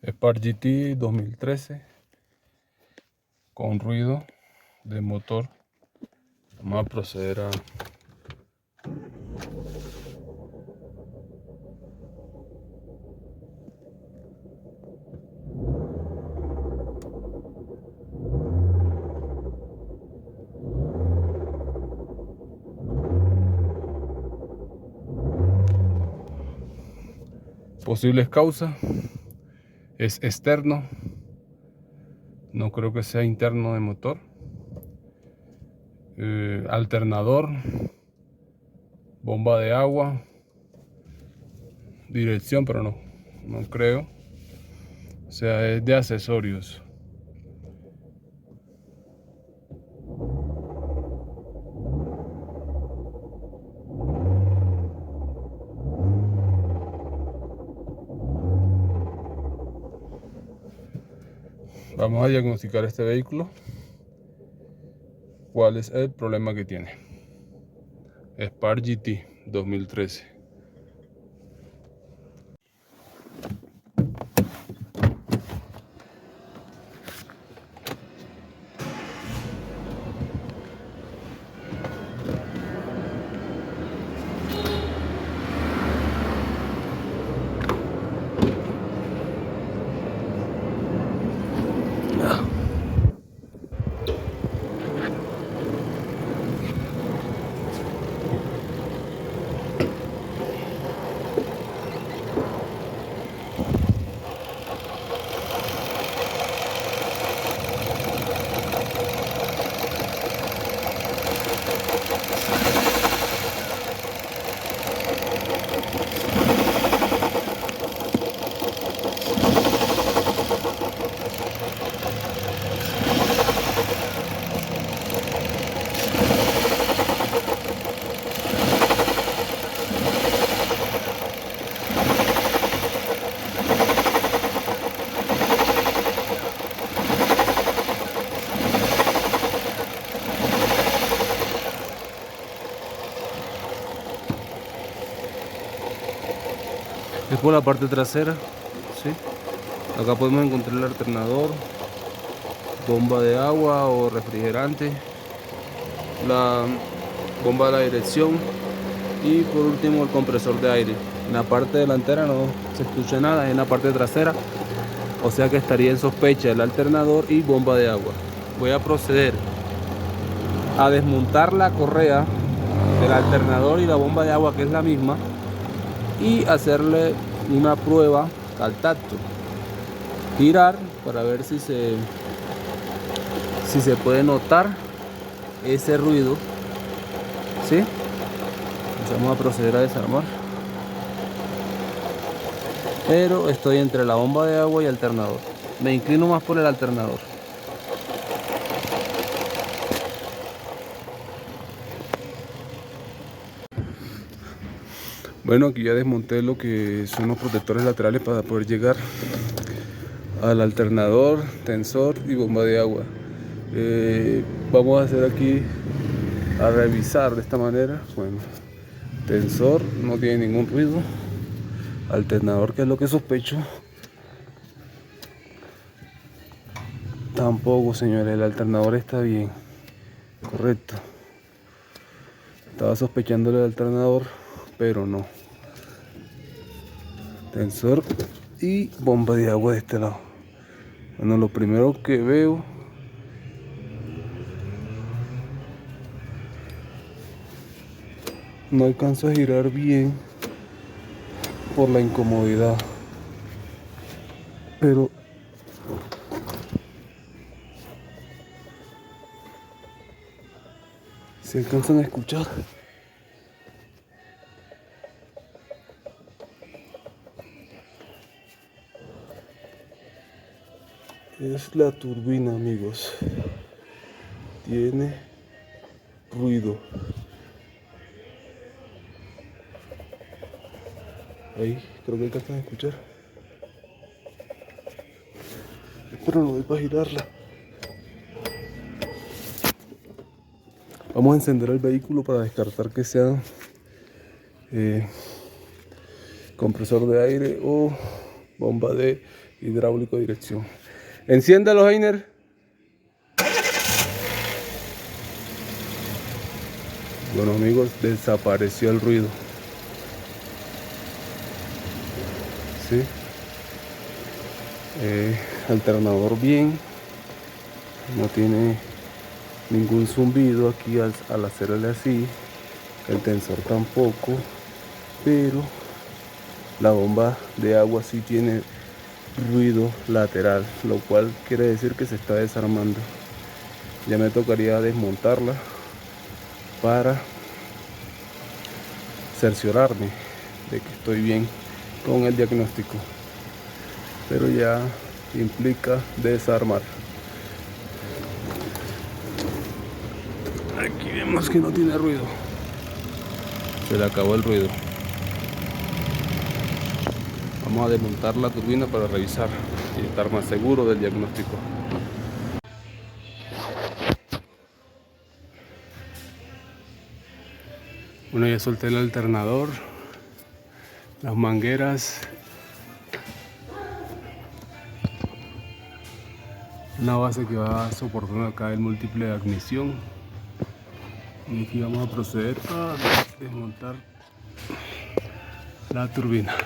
Spark GT 2013 con ruido de motor. Vamos a proceder a posibles causas. Es externo, no creo que sea interno de motor. Alternador, bomba de agua, dirección, pero no creo. O sea, es de accesorios. Vamos a diagnosticar este vehículo. ¿Cuál es el problema que tiene? Spark GT 2013. Es por la parte trasera, ¿sí? Acá podemos encontrar el alternador, bomba de agua o refrigerante, la bomba de la dirección y por último el compresor de aire. En la parte delantera no se escucha nada, en la parte trasera, o sea que estaría en sospecha el alternador y bomba de agua. Voy a proceder a desmontar la correa del alternador y la bomba de agua, que es la misma, y hacerle una prueba al tacto, girar para ver si se puede notar ese ruido, ¿sí? Entonces vamos a proceder a desarmar, pero estoy entre la bomba de agua y el alternador. Me inclino más por el alternador. Bueno, aquí ya desmonté lo que son los protectores laterales para poder llegar al alternador, tensor y bomba de agua. Vamos a hacer aquí, a revisar de esta manera. Bueno, tensor no tiene ningún ruido. Alternador, que es lo que sospecho, tampoco, señores. El alternador está bien, correcto. Estaba sospechando el alternador, pero no. Tensor y bomba de agua de este lado. Bueno, lo primero que veo, no alcanzo a girar bien por la incomodidad, pero si alcanzan a escuchar, es la turbina, amigos. Tiene ruido. Ahí, creo que alcanzan a escuchar. Pero no doy para girarla. Vamos a encender el vehículo para descartar que sea compresor de aire o bomba de hidráulico dirección. Enciéndalo, Heiner. Bueno amigos, desapareció el ruido. ¿Sí? Alternador bien, no tiene ningún zumbido aquí al hacerle así, el tensor tampoco, pero la bomba de agua sí tiene ruido lateral, lo cual quiere decir que se está desarmando. Ya me tocaría desmontarla para cerciorarme de que estoy bien con el diagnóstico, pero ya implica desarmar. Aquí vemos que no tiene ruido, se le acabó el ruido. Vamos a desmontar la turbina para revisar y estar más seguro del diagnóstico. Bueno, ya solté el alternador, las mangueras, una base que va soportando acá el múltiple de admisión, y aquí vamos a proceder a desmontar la turbina.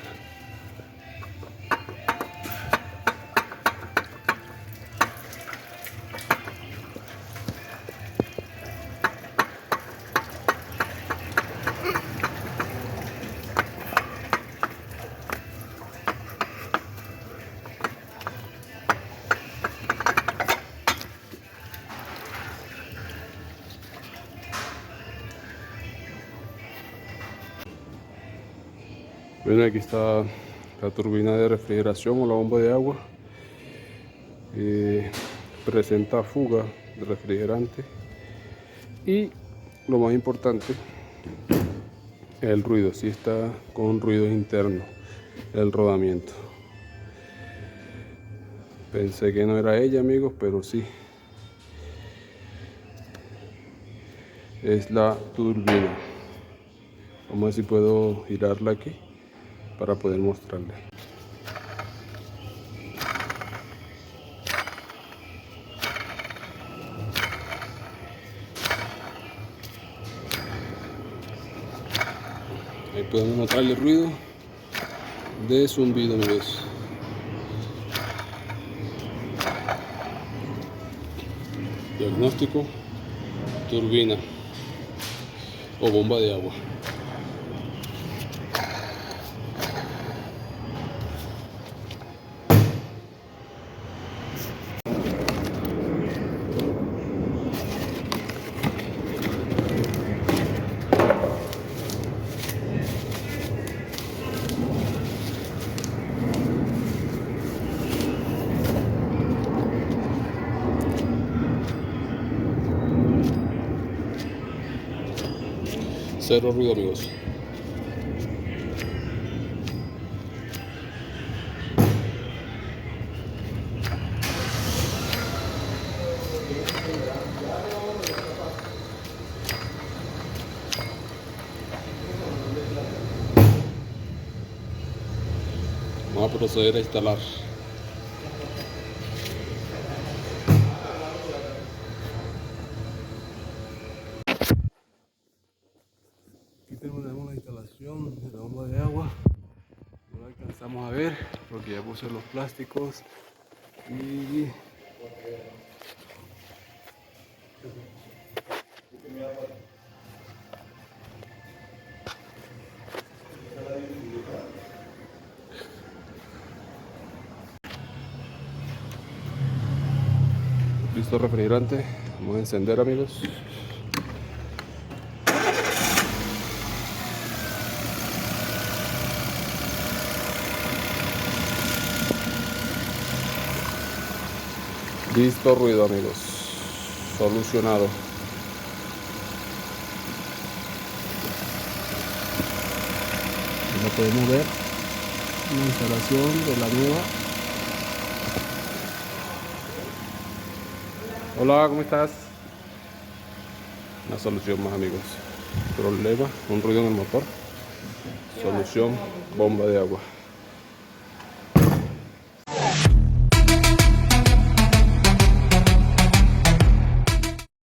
Bueno, aquí está la turbina de refrigeración o la bomba de agua. Presenta fuga de refrigerante y lo más importante, el ruido. Sí está con ruido interno el rodamiento. Pensé que no era ella, amigos, pero sí es la turbina. Vamos a ver si puedo girarla aquí para poder mostrarle. Ahí podemos notar el ruido de zumbido, amigos. Diagnóstico, turbina o bomba de agua. Cero ruido, amigos. Vamos a proceder a instalar. Aquí terminamos la instalación de la bomba de agua. No la alcanzamos a ver porque ya puse los plásticos y listo el refrigerante. Vamos a encender, amigos. Listo ruido, amigos. Solucionado. Como podemos ver, la instalación de la nueva. Hola, ¿cómo estás? Una solución más, amigos. Problema, un ruido en el motor. Solución, bomba de agua.